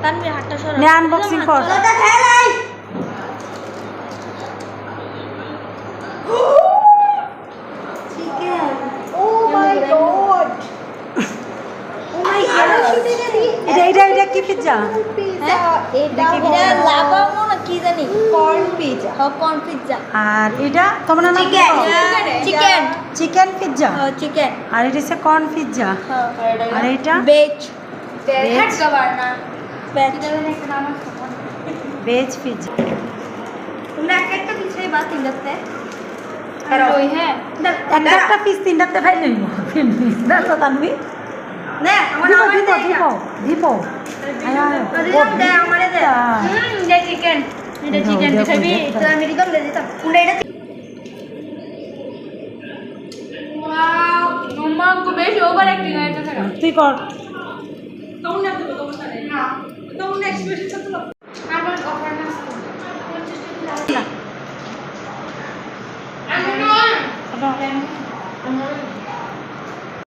তানভীর হাতটা সরা নে আনবক্সিং কর চিকেন ও মাই গড এটা কি পিজ্জা এটা লাভা মনে কি জানি কর্ন পিজ্জা কর্ন পিজ্জা আর এটা তোমার নাম চিকেন চিকেন পিজ্জা চিকেন আর এটা হচ্ছে কর্ন পিজ্জা আর এটা veg veg veg veg pizza তোমরা একটা পিছাই বা তিনটাতে আর ওই হ্যাঁ একটা পিস তিনটাতে খাই লইব না তো তানভি না আমার দিব দিব দে আমারে দে দে চিকেন এটা চিকেন দিছবি তো আমি দিতাম দে দিতাম কোনটা এটা ওয়াও মাম্মা কো বেশ ওভার অ্যাক্টিং হয়েছে থাকা তুই কর তোমরা না দেবো তোমরা না তোমরা এক্সপ্রেশন তো আমার অফার না আমি না